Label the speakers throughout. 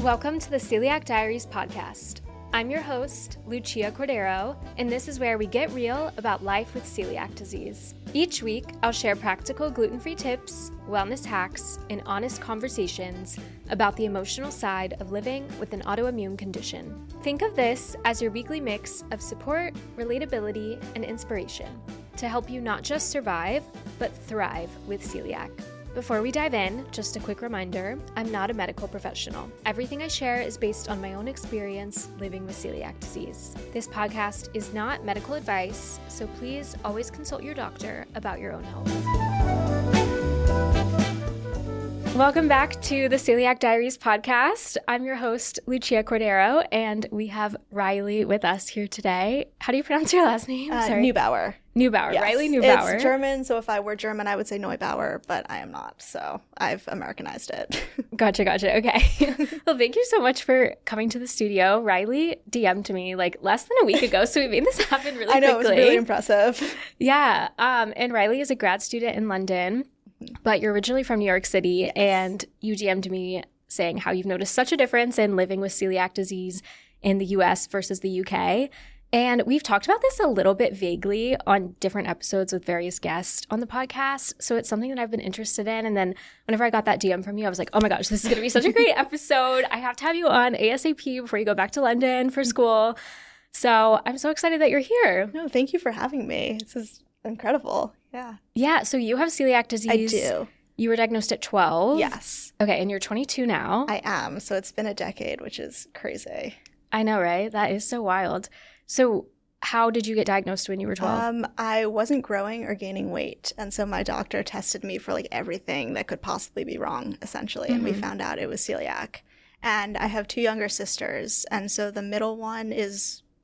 Speaker 1: Welcome to the Celiac Diaries podcast. I'm your host, Lucia Cordero, and this is where we get real about life with celiac disease. Each week, I'll share practical gluten-free tips, wellness hacks, and honest conversations about the emotional side of living with an autoimmune condition. Think of this as your weekly mix of support, relatability, and inspiration to help you not just survive, but thrive with celiac. Before we dive in, just a quick reminder, I'm not a medical professional. Everything I share is based on my own experience living with celiac disease. This podcast is not medical advice, so please always consult your doctor about your own health. Welcome back to the Celiac Diaries podcast. I'm your host, Lucia Cordero, and we have Riley with us here today. How do you pronounce your last name?
Speaker 2: Neubauer.
Speaker 1: Neubauer,
Speaker 2: Yes.
Speaker 1: Riley Neubauer.
Speaker 2: It's German, so if I were German, I would say Neubauer, but I am not, so I've Americanized it.
Speaker 1: Gotcha. Okay. Well, thank you so much for coming to the studio. Riley DM'd me like less than a week ago, so we made this happen really quickly.
Speaker 2: I know, it was really impressive.
Speaker 1: Yeah. And Riley is a grad student in London, but you're originally from New York City,
Speaker 2: Yes.
Speaker 1: and you DM'd me saying how you've noticed such a difference in living with celiac disease in the U.S. versus the UK. And we've talked about this a little bit vaguely on different episodes with various guests on the podcast. So it's something that I've been interested in. And then whenever I got that DM from you, I was like, oh my gosh, this is going to be such a great episode. I have to have you on ASAP before you go back to London for school. So I'm so excited that you're here.
Speaker 2: No, thank you for having me. This is incredible. Yeah.
Speaker 1: Yeah. So you have celiac disease.
Speaker 2: I do.
Speaker 1: You were diagnosed at 12.
Speaker 2: Yes.
Speaker 1: Okay. And you're 22 now.
Speaker 2: I am. So it's been a decade, which is crazy.
Speaker 1: I know, right? That is so wild. So how did you get diagnosed when you were 12?
Speaker 2: I wasn't growing or gaining weight. And so my doctor tested me for like everything that could possibly be wrong, essentially. And we found out it was celiac. And I have two younger sisters. And so the middle one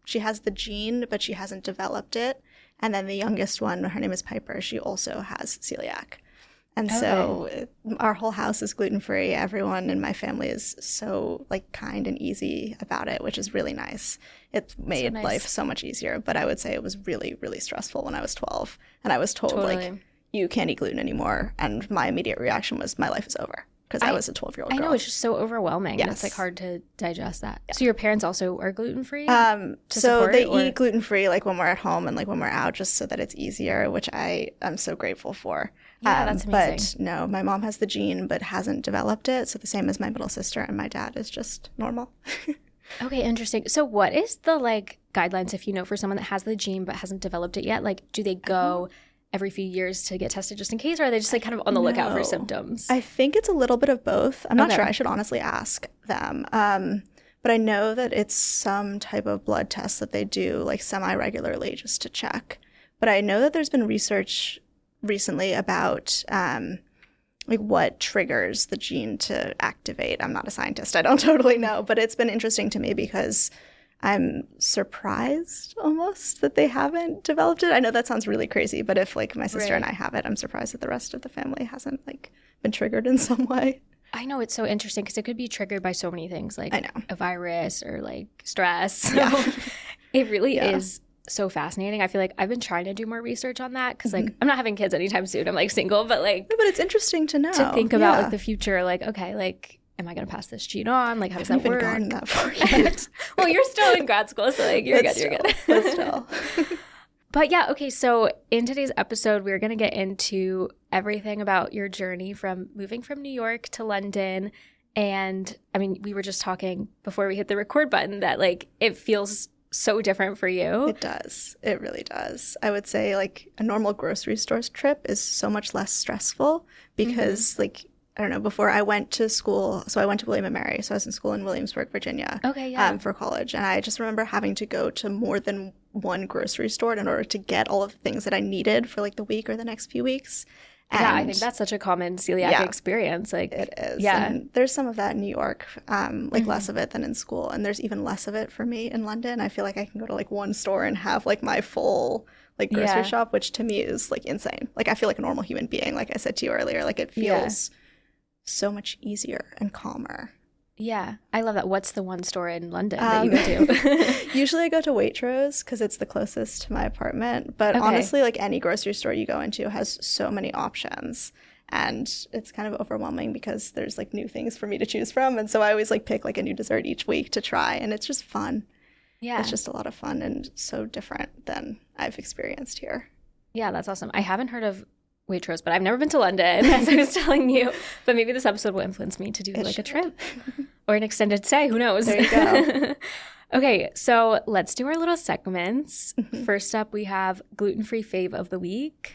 Speaker 2: she has the gene, but she hasn't developed it. And then the youngest one, her name is Piper, she also has celiac. And so our whole house is gluten-free. Everyone in my family is so like kind and easy about it, which is really nice. It made life so much easier. But I would say it was really, really stressful when I was 12. And I was told like, you can't eat gluten anymore. And my immediate reaction was, my life is over. Because I was a 12-year-old girl.
Speaker 1: I know, it's just so overwhelming.
Speaker 2: Yes.
Speaker 1: It's like hard to digest that. Yeah. So your parents also are gluten-free?
Speaker 2: So they eat gluten-free like when we're at home and like when we're out, just so that it's easier, which I'm so grateful for.
Speaker 1: Yeah, that's amazing.
Speaker 2: But no, my mom has the gene but hasn't developed it. So the same as my middle sister, and my dad is just normal.
Speaker 1: Okay, interesting. So what is the like guidelines if you know for someone that has the gene but hasn't developed it yet? Like do they go every few years to get tested just in case, or are they just like kind of on the lookout for symptoms?
Speaker 2: I think it's a little bit of both. I'm not sure. I should honestly ask them. But I know that it's some type of blood test that they do like semi-regularly just to check. But I know that there's been research recently about like what triggers the gene to activate. I'm not a scientist. I don't totally know. But it's been interesting to me because I'm surprised almost that they haven't developed it. I know that sounds really crazy, but if like my sister and I have it, I'm surprised that the rest of the family hasn't like been triggered in some way.
Speaker 1: I know, it's so interesting because it could be triggered by so many things, like
Speaker 2: I know.
Speaker 1: a virus or like stress.
Speaker 2: Yeah.
Speaker 1: It really is so fascinating. I feel like I've been trying to do more research on that because like I'm not having kids anytime soon. I'm like single, but like
Speaker 2: but it's interesting to know,
Speaker 1: to think about like the future. Like, okay, like am I going to pass this gene on? Like, how does that work?
Speaker 2: I haven't even gotten that far yet.
Speaker 1: Well, you're still in grad school, so like you're good.
Speaker 2: But still.
Speaker 1: But yeah, okay, so in today's episode, we're going to get into everything about your journey from moving from New York to London. And I mean, we were just talking before we hit the record button that like it feels so different for you.
Speaker 2: It does. It really does. I would say like a normal grocery store trip is so much less stressful because like, I don't know, before I went to school, so I went to William & Mary, so I was in school in Williamsburg, Virginia for college. And I just remember having to go to more than one grocery store in order to get all of the things that I needed for like the week or the next few weeks. And
Speaker 1: I think that's such a common celiac experience. Like
Speaker 2: it is. Yeah. And there's some of that in New York, like less of it than in school. And there's even less of it for me in London. I feel like I can go to like one store and have like my full like grocery shop, which to me is like insane. Like I feel like a normal human being, like I said to you earlier, like it feels so much easier and calmer.
Speaker 1: Yeah, I love that. What's the one store in London that you go to?
Speaker 2: Usually I go to Waitrose because it's the closest to my apartment. But honestly, like any grocery store you go into has so many options. And it's kind of overwhelming because there's like new things for me to choose from. And so I always like pick like a new dessert each week to try. And it's just fun.
Speaker 1: Yeah.
Speaker 2: It's just a lot of fun and so different than I've experienced here.
Speaker 1: Yeah, that's awesome. I haven't heard of Waitrose, but I've never been to London, as I was telling you. But maybe this episode will influence me to do a trip or an extended stay. Who knows?
Speaker 2: There you go.
Speaker 1: Okay, so let's do our little segments. First up, we have Gluten-Free Fave of the Week.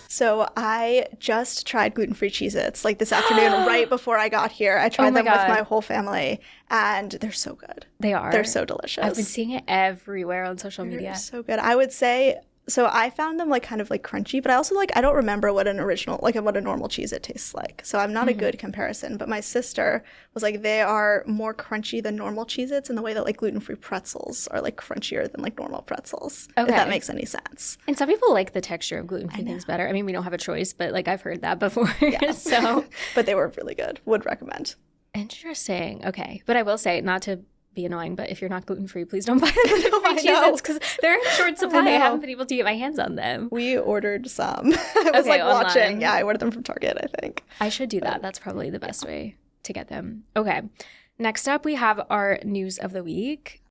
Speaker 2: So I just tried gluten-free Cheezits like this afternoon right before I got here. I tried them with my whole family and they're so good.
Speaker 1: They are.
Speaker 2: They're so delicious.
Speaker 1: I've been seeing it everywhere on social media.
Speaker 2: They're so good. I would say, so I found them like kind of like crunchy, but I also like, I don't remember what an original, like what a normal Cheez-It tastes like. So I'm not a good comparison, but my sister was like, they are more crunchy than normal Cheez-Its in the way that like gluten-free pretzels are like crunchier than like normal pretzels, if that makes any sense.
Speaker 1: And some people like the texture of gluten-free things better. I mean, we don't have a choice, but like I've heard that before. Yeah. So,
Speaker 2: but they were really good. Would recommend.
Speaker 1: Interesting. Okay. But I will say, not to be annoying, but if you're not gluten-free, please don't buy the gluten-free Cheez-Its because they're in short supply. I haven't been able to get my hands on them.
Speaker 2: We ordered some. I was like
Speaker 1: online.
Speaker 2: watching. Yeah, I ordered them from Target, I think.
Speaker 1: I should do that. That's probably the best way to get them. Okay. Next up, we have our news of the week.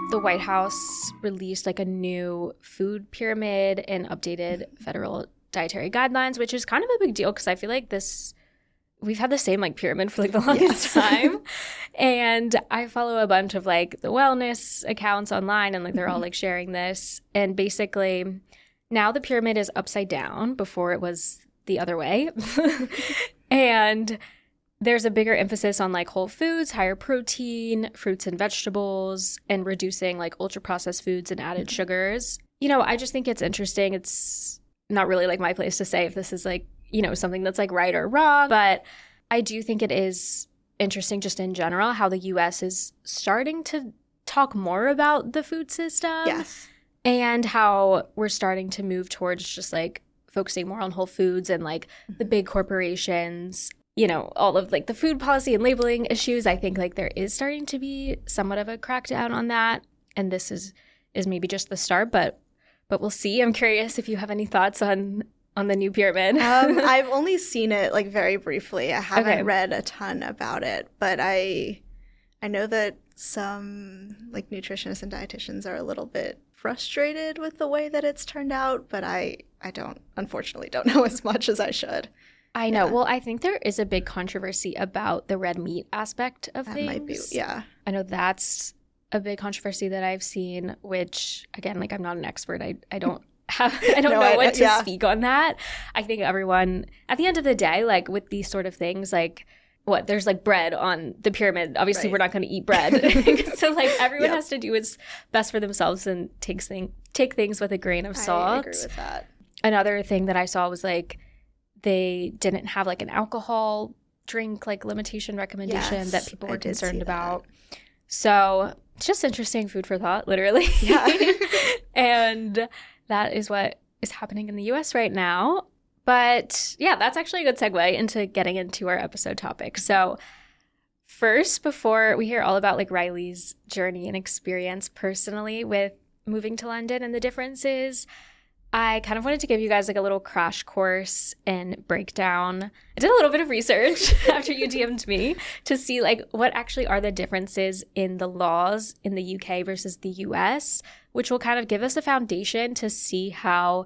Speaker 1: The White House released like a new food pyramid and updated federal dietary guidelines, which is kind of a big deal because I feel like we've had the same like pyramid for like the longest time. And I follow a bunch of like the wellness accounts online and like they're all like sharing this. And basically now the pyramid is upside down. Before it was the other way. And there's a bigger emphasis on like whole foods, higher protein, fruits and vegetables, and reducing like ultra processed foods and added sugars. You know, I just think it's interesting. It's not really like my place to say if this is like, you know, something that's like right or wrong. But I do think it is interesting just in general how the U.S. is starting to talk more about the food system.
Speaker 2: Yes.
Speaker 1: And how we're starting to move towards just like focusing more on whole foods and like the big corporations, you know, all of like the food policy and labeling issues. I think like there is starting to be somewhat of a crackdown on that. And this is maybe just the start, but we'll see. I'm curious if you have any thoughts on the new pyramid.
Speaker 2: I've only seen it like very briefly. I haven't read a ton about it, but I know that some like nutritionists and dietitians are a little bit frustrated with the way that it's turned out, but I unfortunately don't know as much as I should.
Speaker 1: I know. Yeah. Well, I think there is a big controversy about the red meat aspect of things.
Speaker 2: Might be, yeah.
Speaker 1: I know that's a big controversy that I've seen, which again, like I'm not an expert. I don't know what to speak on that. I think everyone, at the end of the day, like with these sort of things, like there's like bread on the pyramid. Obviously, we're not going to eat bread. So like everyone has to do what's best for themselves and take things with a grain of salt.
Speaker 2: I agree with that.
Speaker 1: Another thing that I saw was like they didn't have like an alcohol drink like limitation recommendation that people were concerned about. So it's just interesting food for thought, literally.
Speaker 2: Yeah.
Speaker 1: And that is what is happening in the U.S. right now. But yeah, that's actually a good segue into getting into our episode topic. So first, before we hear all about like Riley's journey and experience personally with moving to London and the differences, I kind of wanted to give you guys like a little crash course and breakdown. I did a little bit of research after you DM'd me to see like what actually are the differences in the laws in the UK versus the US, which will kind of give us a foundation to see how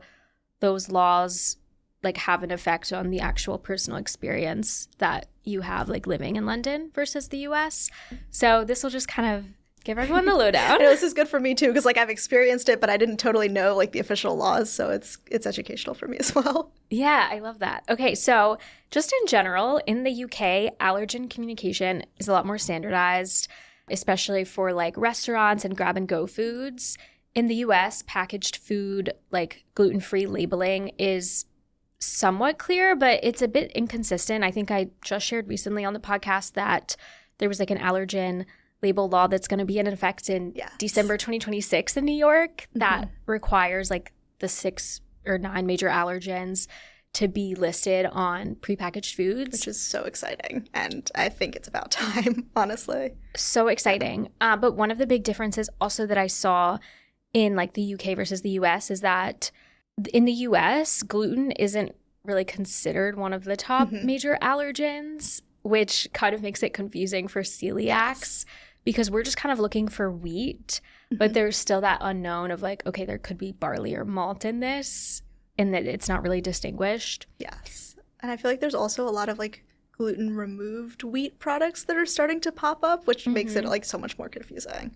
Speaker 1: those laws like have an effect on the actual personal experience that you have like living in London versus the US. So this will just kind of give everyone the lowdown.
Speaker 2: I know this is good for me too because like I've experienced it, but I didn't totally know like the official laws, so it's educational for me as well.
Speaker 1: Yeah, I love that. Okay, so just in general, in the UK, allergen communication is a lot more standardized, especially for like restaurants and grab-and-go foods. In the US, packaged food like gluten-free labeling is somewhat clear, but it's a bit inconsistent. I think I just shared recently on the podcast that there was like an allergen label law that's going to be in effect in December 2026 in New York that requires like the 6 or 9 major allergens to be listed on prepackaged foods.
Speaker 2: Which is so exciting. And I think it's about time, honestly.
Speaker 1: So exciting. But one of the big differences also that I saw in like the UK versus the US is that in the US, gluten isn't really considered one of the top major allergens, which kind of makes it confusing for celiacs because we're just kind of looking for wheat, but there's still that unknown of like, okay, there could be barley or malt in this and that it's not really distinguished.
Speaker 2: Yes. And I feel like there's also a lot of like gluten removed wheat products that are starting to pop up, which makes it like so much more confusing.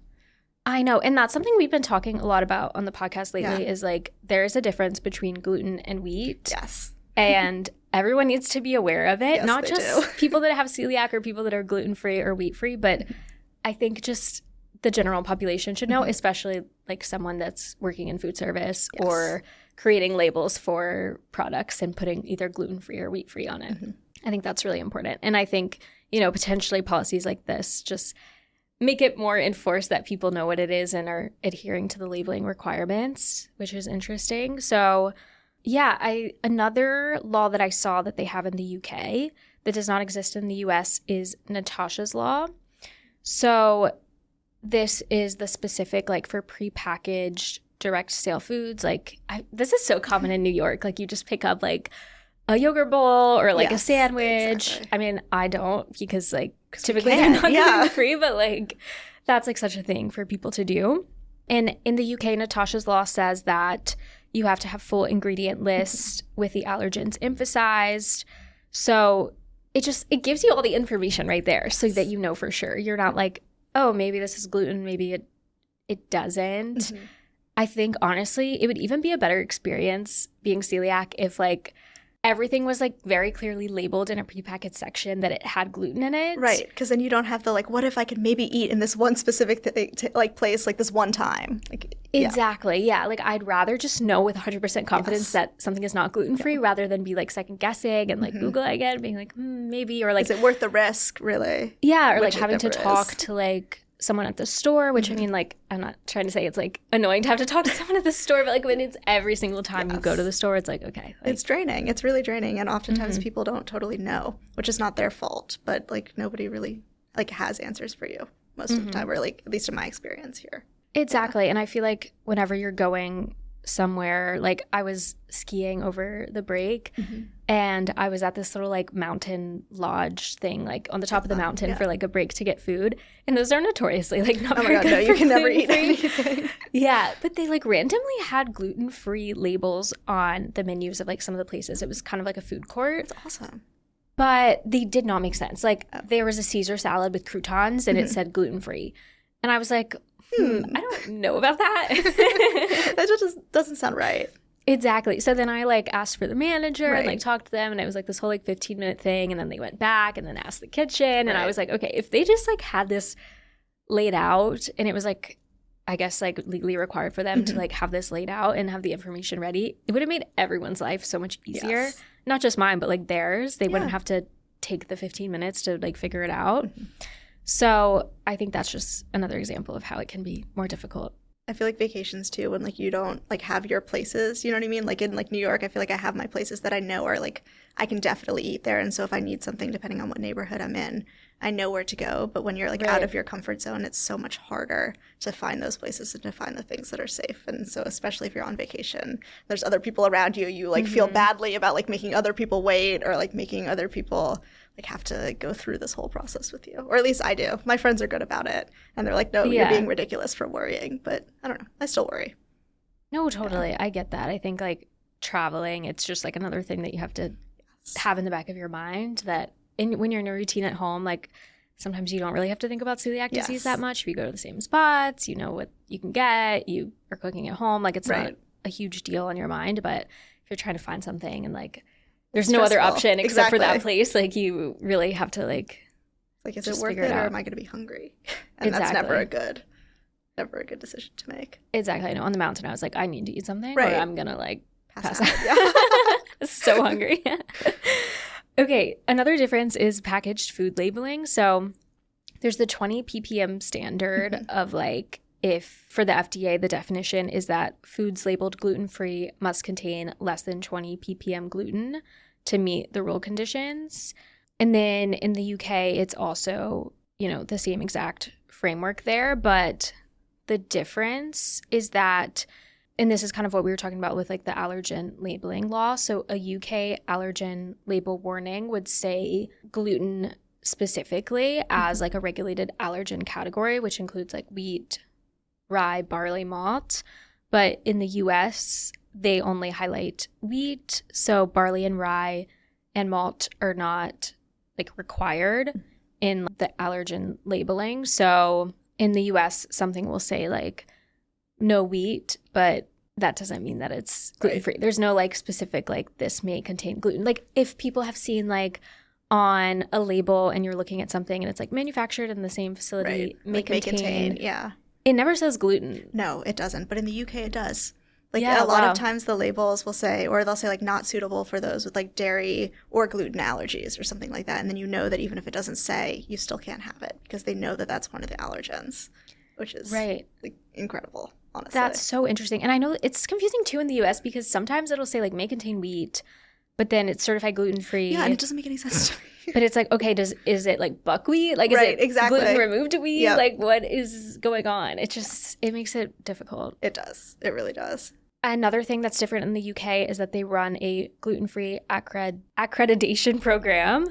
Speaker 1: I know. And that's something we've been talking a lot about on the podcast lately is like there is a difference between gluten and wheat.
Speaker 2: Yes.
Speaker 1: And everyone needs to be aware of it.
Speaker 2: Yes,
Speaker 1: not
Speaker 2: they
Speaker 1: just
Speaker 2: do.
Speaker 1: people that have celiac or people that are gluten-free or wheat-free, but I think just the general population should know, especially like someone that's working in food service or creating labels for products and putting either gluten-free or wheat-free on it. I think that's really important. And I think, you know, potentially policies like this just make it more enforced that people know what it is and are adhering to the labeling requirements, which is interesting. So yeah, another law that I saw that they have in the UK that does not exist in the US is Natasha's law. So this is the specific like for prepackaged direct sale foods. Like this is so common in New York. Like you just pick up like a yogurt bowl or like a sandwich. Exactly. I mean, I don't because like typically they're not gluten-free, but like that's like such a thing for people to do. And in the UK, Natasha's law says that you have to have full ingredient lists with the allergens emphasized. So it gives you all the information right there so that you know for sure. You're not like, oh, maybe this is gluten, maybe it doesn't. I think honestly, it would even be a better experience being celiac if like everything was like very clearly labeled in a prepackaged section that it had gluten in it.
Speaker 2: Right, because then you don't have the like, what if I could maybe eat in this one specific like place like this one time? Like
Speaker 1: exactly, yeah. Like I'd rather just know with 100% confidence that something is not gluten-free rather than be like second guessing and like Googling it and being like, maybe, or like,
Speaker 2: is it worth the risk, really?
Speaker 1: Yeah, or like having to talk to like someone at the store, which I mean, like, I'm not trying to say it's like annoying to have to talk to someone at the store, but like when it's every single time you go to the store, it's like, okay. Like,
Speaker 2: it's draining. It's really draining. And oftentimes people don't totally know, which is not their fault, but like nobody really like has answers for you most of the time, or like at least in my experience here.
Speaker 1: Exactly. And I feel like whenever you're going somewhere, like I was skiing over the break and I was at this little like mountain lodge thing like on the top of the mountain for like a break to get food, and those are notoriously like not very good.
Speaker 2: You can never eat anything.
Speaker 1: Yeah, but they like randomly had gluten-free labels on the menus of like some of the places. It was kind of like a food court.
Speaker 2: It's awesome.
Speaker 1: But they did not make sense. Like there was a Caesar salad with croutons and it said gluten-free, and I was like, I don't know about that.
Speaker 2: That just doesn't sound right.
Speaker 1: Exactly. So then I like asked for the manager and like talked to them, and it was like this whole like 15-minute thing, and then they went back and then asked the kitchen, and I was like, okay, if they just like had this laid out and it was like, I guess like legally required for them to like have this laid out and have the information ready, it would have made everyone's life so much easier. Yes. Not just mine, but like theirs. They wouldn't have to take the 15 minutes to like figure it out. So I think that's just another example of how it can be more difficult.
Speaker 2: I feel like vacations too, when like you don't like have your places, you know what I mean? Like in like New York, I feel like I have my places that I know are like I can definitely eat there. And so if I need something, depending on what neighborhood I'm in, I know where to go. But when you're like out of your comfort zone, it's so much harder to find those places and to find the things that are safe. And so especially if you're on vacation, there's other people around you, you like feel badly about like making other people wait or like making other people like have to go through this whole process with you. Or at least I do. My friends are good about it. And they're like, no, you're being ridiculous for worrying. But I don't know. I still worry.
Speaker 1: No, totally. I get that. I think like traveling, it's just like another thing that you have to have in the back of your mind that when you're in a routine at home, like sometimes you don't really have to think about celiac disease that much. If you go to the same spots, you know what you can get, you are cooking at home, like it's not a huge deal on your mind. But if you're trying to find something and like there's no other option except for that place, like you really have to like
Speaker 2: is it worth it or am I going to be hungry? And that's never a good decision to make.
Speaker 1: Exactly. I know on the mountain I was like, I need to eat something or I'm going to like pass out.
Speaker 2: Yeah.
Speaker 1: So hungry. Okay, another difference is packaged food labeling. So there's the 20 ppm standard of like if for the FDA, the definition is that foods labeled gluten-free must contain less than 20 ppm gluten to meet the rule conditions. And then in the UK, it's also, the same exact framework there. But the difference is that, and this is kind of what we were talking about with like the allergen labeling law. So a UK allergen label warning would say gluten specifically as like a regulated allergen category, which includes like wheat, rye, barley, malt. But in the US, they only highlight wheat. So barley and rye and malt are not like required in the allergen labeling. So in the US, something will say like no wheat, but that doesn't mean that it's gluten-free. There's no like specific like this may contain gluten. Like if people have seen like on a label and you're looking at something and it's like manufactured in the same facility, may contain,
Speaker 2: yeah.
Speaker 1: It never says gluten.
Speaker 2: No, it doesn't. But in the UK, it does. Like
Speaker 1: a
Speaker 2: lot of times the labels will say, or they'll say like not suitable for those with like dairy or gluten allergies or something like that. And then that even if it doesn't say, you still can't have it because they know that that's one of the allergens, which is like incredible, honestly.
Speaker 1: That's so interesting. And I know it's confusing too in the US because sometimes it'll say like may contain wheat, but then it's certified gluten-free.
Speaker 2: Yeah, and it doesn't make any sense to me.
Speaker 1: But it's like, okay, is it like buckwheat? Like, is it gluten removed wheat? Yep. Like, what is going on? It makes it difficult.
Speaker 2: It does. It really does.
Speaker 1: Another thing that's different in the UK is that they run a gluten-free accreditation program.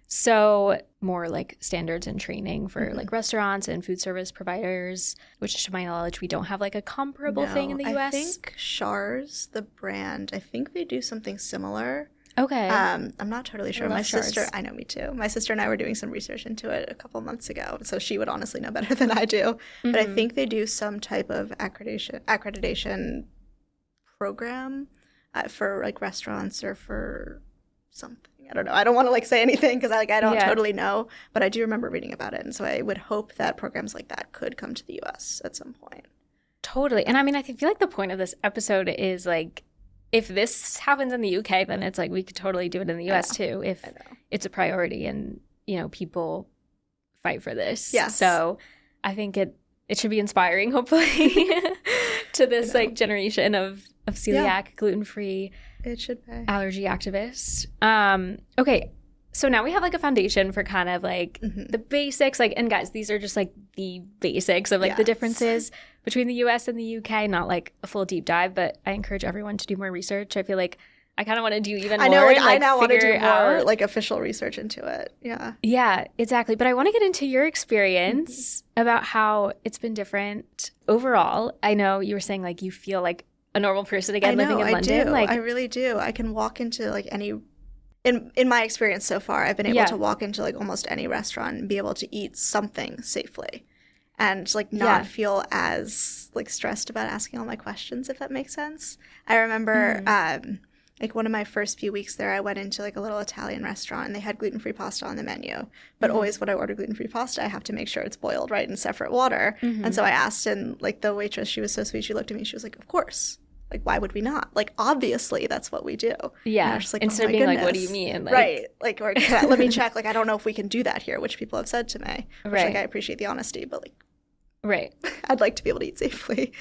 Speaker 1: So more like standards and training for like restaurants and food service providers, which to my knowledge, we don't have like a comparable thing in the US.
Speaker 2: I think Shar's, the brand, I think they do something similar.
Speaker 1: Okay.
Speaker 2: I'm not totally sure. My sister, I know, me too. My sister and I were doing some research into it a couple months ago, so she would honestly know better than I do. But I think they do some type of accreditation program for like restaurants or for something. I don't know. I don't want to like say anything because I don't totally know, but I do remember reading about it, and so I would hope that programs like that could come to the US at some point.
Speaker 1: Totally. And I mean, I feel like the point of this episode is like, if this happens in the UK, then it's like we could totally do it in the US too if it's a priority and, people fight for this.
Speaker 2: Yes.
Speaker 1: So I think it should be inspiring, hopefully, to this like generation of celiac, gluten-free,
Speaker 2: it should be,
Speaker 1: allergy activists. Okay. So now we have like a foundation for kind of like the basics, like, and guys, these are just like the basics of like the differences between the US and the UK, not like a full deep dive, but I encourage everyone to do more research. I feel like I kind of want to do even more.
Speaker 2: I know, like I now want to do more like official research into it. Yeah.
Speaker 1: Yeah, exactly. But I want to get into your experience about how it's been different overall. I know you were saying like you feel like a normal person again living in London.
Speaker 2: I do. I really do. I can walk into like any in my experience so far, I've been able to walk into like almost any restaurant and be able to eat something safely and like not feel as like stressed about asking all my questions, if that makes sense. I remember like one of my first few weeks there, I went into like a little Italian restaurant and they had gluten-free pasta on the menu. But always when I order gluten-free pasta, I have to make sure it's boiled right in separate water. And so I asked, and like the waitress, she was so sweet. She looked at me, she was like, of course. Like, why would we not? Like, obviously, that's what we do.
Speaker 1: Yeah.
Speaker 2: Like,
Speaker 1: instead of being like, what do you mean? Like,
Speaker 2: right. Like, or let me check. Like, I don't know if we can do that here, which people have said to me. Which, like, I appreciate the honesty, but like, I'd like to be able to eat safely.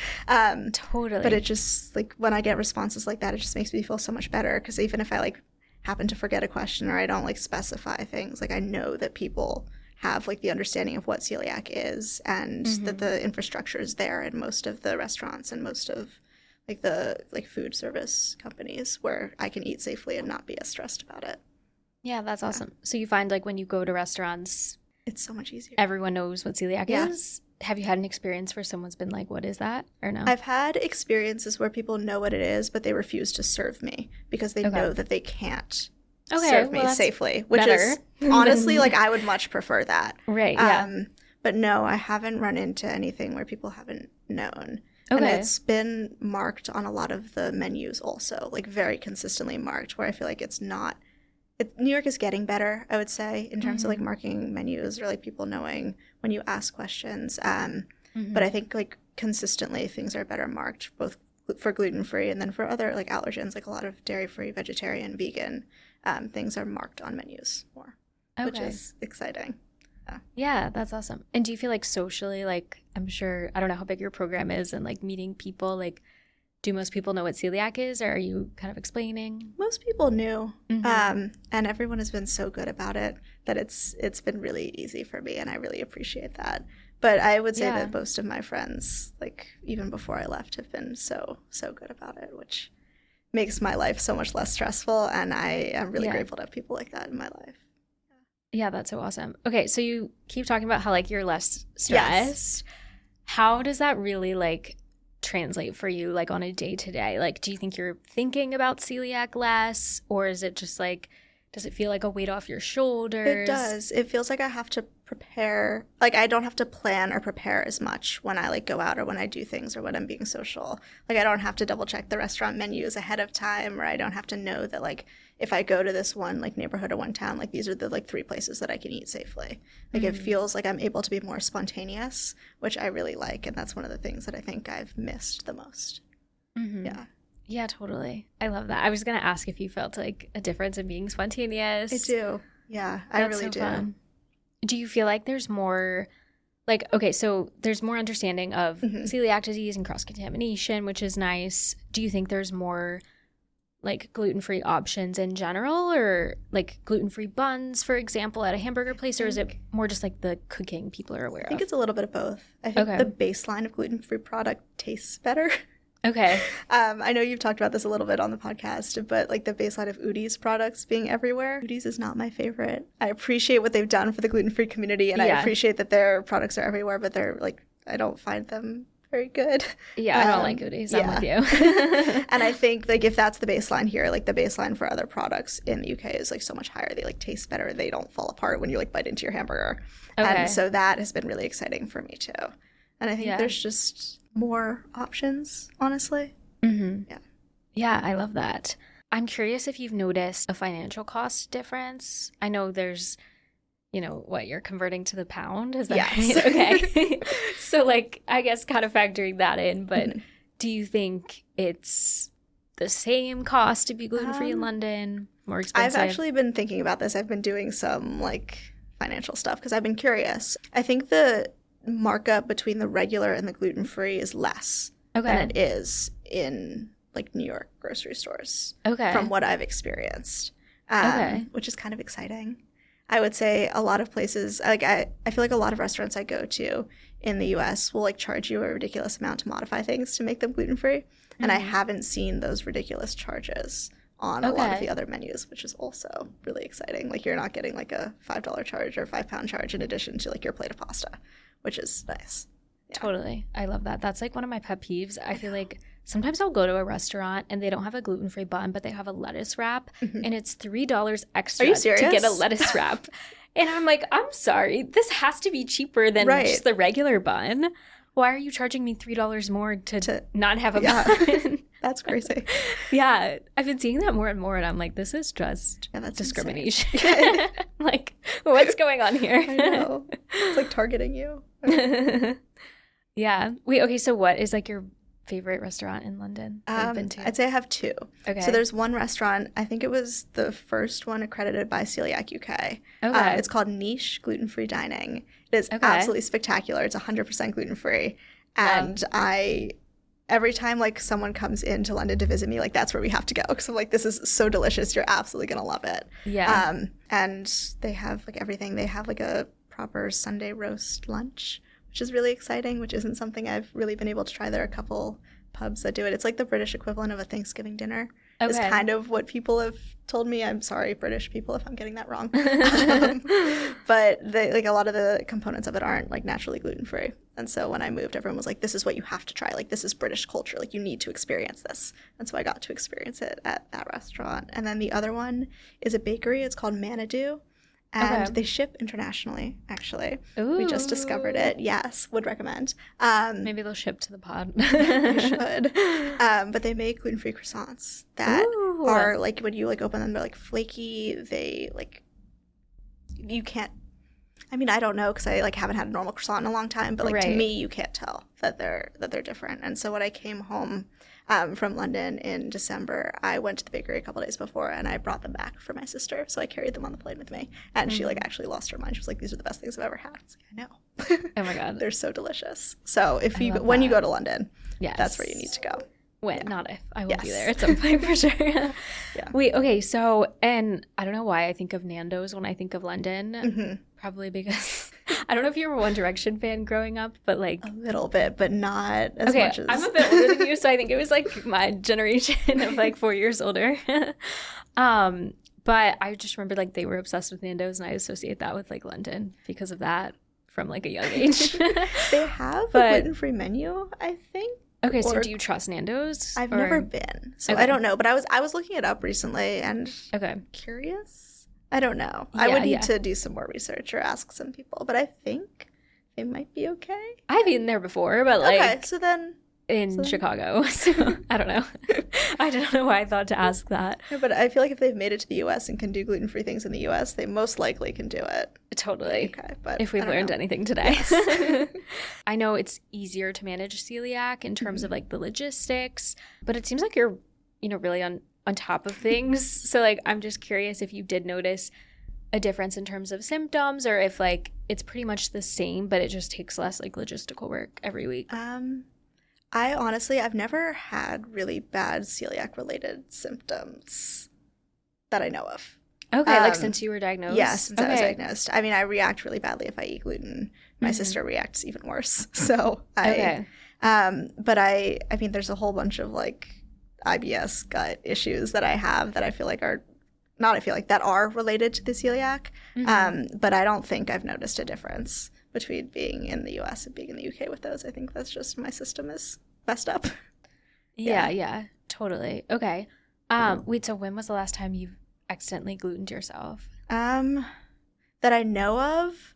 Speaker 1: Totally.
Speaker 2: But it just, like, when I get responses like that, it just makes me feel so much better. Because even if I, like, happen to forget a question or I don't, like, specify things, like, I know that people have, like, the understanding of what celiac is and that the infrastructure is there in most of the restaurants and most of like the like food service companies where I can eat safely and not be as stressed about it.
Speaker 1: Yeah, that's awesome. So you find like when you go to restaurants,
Speaker 2: it's so much easier.
Speaker 1: Everyone knows what celiac is. Have you had an experience where someone's been like, what is that? Or no?
Speaker 2: I've had experiences where people know what it is, but they refuse to serve me because they know that they can't serve me safely, which is honestly like I would much prefer that.
Speaker 1: Right. Yeah.
Speaker 2: But no, I haven't run into anything where people haven't known. And it's been marked on a lot of the menus also, like very consistently marked, where I feel like it's not – New York is getting better, I would say, in terms of like marking menus or like people knowing when you ask questions. But I think like consistently things are better marked, both for gluten-free and then for other like allergens, like a lot of dairy-free, vegetarian, vegan things are marked on menus more, which is exciting.
Speaker 1: Yeah, that's awesome. And do you feel like socially, like, I'm sure, I don't know how big your program is and like meeting people, like, do most people know what celiac is, or are you kind of explaining?
Speaker 2: Most people knew, and everyone has been so good about it that it's been really easy for me, and I really appreciate that. But I would say that most of my friends, like even before I left, have been so good about it, which makes my life so much less stressful, and I am really grateful to have people like that in my life.
Speaker 1: Yeah, that's so awesome. Okay, so you keep talking about how like you're less stressed. Yes. How does that really like translate for you, like on a day-to-day? Like, do you think you're thinking about celiac less, or is it just like, does it feel like a weight off your shoulders?
Speaker 2: It does. It feels like I have to prepare, like I don't have to plan or prepare as much when I like go out or when I do things or when I'm being social. Like I don't have to double check the restaurant menus ahead of time, or I don't have to know that like if I go to this one like neighborhood or one town, like these are the like 3 places that I can eat safely. Like it feels like I'm able to be more spontaneous, which I really like, and that's one of the things that I think I've missed the most.
Speaker 1: Yeah, totally. I love that. I was going to ask if you felt like a difference in being spontaneous.
Speaker 2: I do. Yeah, I really do.
Speaker 1: Fun. Do you feel like there's more, like, okay, so there's more understanding of celiac disease and cross-contamination, which is nice. Do you think there's more, like, gluten-free options in general, or, like, gluten-free buns, for example, at a hamburger place, or is it more just, like, the cooking people are aware of?
Speaker 2: I think it's a little bit of both. I think the baseline of gluten-free product tastes better.
Speaker 1: Okay.
Speaker 2: I know you've talked about this a little bit on the podcast, but like the baseline of Udi's products being everywhere. Udi's is not my favorite. I appreciate what they've done for the gluten-free community, and I appreciate that their products are everywhere, but they're like, I don't find them very good.
Speaker 1: Yeah, I don't like Udi's. I'm with you.
Speaker 2: And I think like if that's the baseline here, like the baseline for other products in the UK is like so much higher. They like taste better. They don't fall apart when you like bite into your hamburger. And so that has been really exciting for me too. And I think there's just more options, honestly.
Speaker 1: Yeah, I love that. I'm curious if you've noticed a financial cost difference. I know there's, you know, what, you're converting to the pound? Is that right? Okay. So like, I guess kind of factoring that in, but do you think it's the same cost to be gluten-free in London? More expensive?
Speaker 2: I've actually been thinking about this. I've been doing some like financial stuff because I've been curious. I think the markup between the regular and the gluten-free is less than it is in like New York grocery stores from what I've experienced, which is kind of exciting. I would say a lot of places, like I feel like a lot of restaurants I go to in the U.S. will like charge you a ridiculous amount to modify things to make them gluten-free, and I haven't seen those ridiculous charges on a lot of the other menus, which is also really exciting. Like you're not getting like a $5 charge or £5 charge in addition to like your plate of pasta, which is nice. Yeah.
Speaker 1: Totally. I love that. That's like one of my pet peeves. I feel like sometimes I'll go to a restaurant and they don't have a gluten-free bun, but they have a lettuce wrap, and it's $3 extra
Speaker 2: Are you serious?
Speaker 1: to get a lettuce wrap. And I'm like, I'm sorry, this has to be cheaper than just the regular bun. Why are you charging me $3 more to not have a bun?
Speaker 2: That's crazy.
Speaker 1: Yeah, I've been seeing that more and more, and I'm like, this is just discrimination. Like, what's going on here?
Speaker 2: I know. It's like targeting you.
Speaker 1: Yeah. Wait, okay, so what is like your favorite restaurant in London that you've been to?
Speaker 2: I'd say I have 2.
Speaker 1: Okay.
Speaker 2: So there's one restaurant, I think it was the first one accredited by Celiac UK.
Speaker 1: Okay.
Speaker 2: It's called Niche Gluten-Free Dining. It is absolutely spectacular. It's 100% gluten-free. And every time like someone comes into London to visit me, like that's where we have to go, because I'm like, this is so delicious. You're absolutely gonna love it.
Speaker 1: Yeah.
Speaker 2: And they have like everything. They have like a proper Sunday roast lunch, which is really exciting, which isn't something I've really been able to try. There are a couple pubs that do it. It's like the British equivalent of a Thanksgiving dinner. Is kind of what people have told me. I'm sorry, British people, if I'm getting that wrong. But they, like a lot of the components of it aren't like naturally gluten-free. And so when I moved, everyone was like, this is what you have to try. Like, this is British culture. Like, you need to experience this. And so I got to experience it at that restaurant. And then the other one is a bakery. It's called Manadoo. And they ship internationally, actually.
Speaker 1: Ooh.
Speaker 2: We just discovered it. Yes, would recommend.
Speaker 1: Maybe they'll ship to the pod.
Speaker 2: They should. But they make gluten-free croissants that are, like, when you, like, open them, they're, like, flaky. They, like, you can't, I mean, I don't know because I, like, haven't had a normal croissant in a long time. But, like, to me, you can't tell that they're different. And so when I came home, from London in December, I went to the bakery a couple days before and I brought them back for my sister. So I carried them on the plane with me. And she like actually lost her mind. She was like, these are the best things I've ever had. I was like, I know.
Speaker 1: Oh my God.
Speaker 2: They're so delicious. So when you go to London,
Speaker 1: yes,
Speaker 2: that's where you need to go.
Speaker 1: When, not if. I will be there at some point for sure.
Speaker 2: Yeah.
Speaker 1: Wait, okay, so, and I don't know why I think of Nando's when I think of London. Probably because, I don't know if you were a One Direction fan growing up, but like.
Speaker 2: A little bit, but not as much as.
Speaker 1: I'm a bit older than you, so I think it was like my generation of like 4 years older. But I just remember like they were obsessed with Nando's and I associate that with like London because of that from like a young age.
Speaker 2: They have a gluten-free menu, I think.
Speaker 1: Okay, so do you trust Nando's?
Speaker 2: I've never been, so I don't know. But I was looking it up recently and curious. I don't know. I would need to do some more research or ask some people, but I think they might be okay.
Speaker 1: I've eaten there before, but like
Speaker 2: okay, so then
Speaker 1: in Chicago, so I don't know. I don't know why I thought to ask that.
Speaker 2: No, but I feel like if they've made it to the U.S. and can do gluten-free things in the U.S., they most likely can do it.
Speaker 1: Totally.
Speaker 2: Okay, but
Speaker 1: if we've learned anything today. Yes. I know it's easier to manage celiac in terms of like the logistics, but it seems like you're, really on top of things. So like, I'm just curious if you did notice a difference in terms of symptoms or if like it's pretty much the same, but it just takes less like logistical work every week.
Speaker 2: I've never had really bad celiac related symptoms that I know of.
Speaker 1: Okay, like since you were diagnosed?
Speaker 2: Yes, since I was diagnosed. I mean, I react really badly if I eat gluten. My sister reacts even worse. So but I mean, there's a whole bunch of like IBS gut issues that I have that I feel like that are related to the celiac. But I don't think I've noticed a difference between being in the U.S. and being in the U.K. with those. I think that's just my system is messed up.
Speaker 1: Yeah, totally. Okay. Wait, so when was the last time you accidentally glutened yourself?
Speaker 2: That I know of,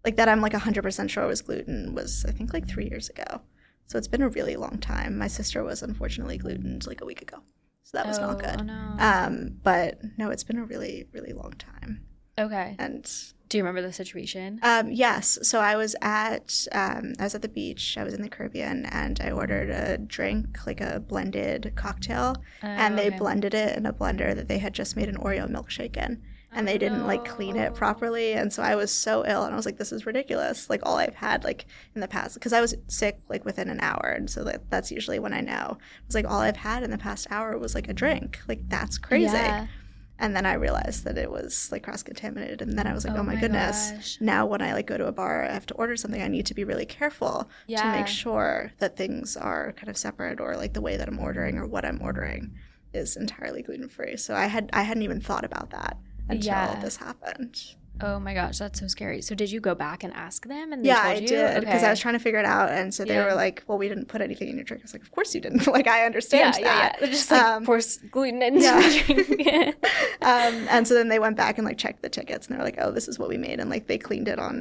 Speaker 2: like that I'm like 100% sure was gluten was I think like 3 years ago. So it's been a really long time. My sister was unfortunately glutened like a week ago. So that was not good.
Speaker 1: Oh no.
Speaker 2: But no, it's been a really, really long time.
Speaker 1: Okay.
Speaker 2: And
Speaker 1: do you remember the situation?
Speaker 2: Yes. So I was at the beach. I was in the Caribbean, and I ordered a drink, like a blended cocktail, and they blended it in a blender that they had just made an Oreo milkshake in, and they didn't like clean it properly, and so I was so ill, and I was like, this is ridiculous. Like all I've had like in the past, because I was sick like within an hour, and so that's usually when I know. It's like all I've had in the past hour was like a drink. Like that's crazy. Yeah. And then I realized that it was like cross-contaminated, and then I was like, oh my goodness. Gosh. Now when I like go to a bar, I have to order something, I need to be really careful to make sure that things are kind of separate, or like the way that I'm ordering or what I'm ordering is entirely gluten-free. So I hadn't even thought about that until this happened.
Speaker 1: Oh my gosh, that's so scary. So did you go back and ask them? And they told you?
Speaker 2: I did, because I was trying to figure it out, and so they were like, well, we didn't put anything in your drink. I was like, of course you didn't. Like, I understand that.
Speaker 1: Yeah. They're just like, force gluten into the drink.
Speaker 2: And so then they went back and like checked the tickets, and they were like, oh, this is what we made, and like they cleaned it on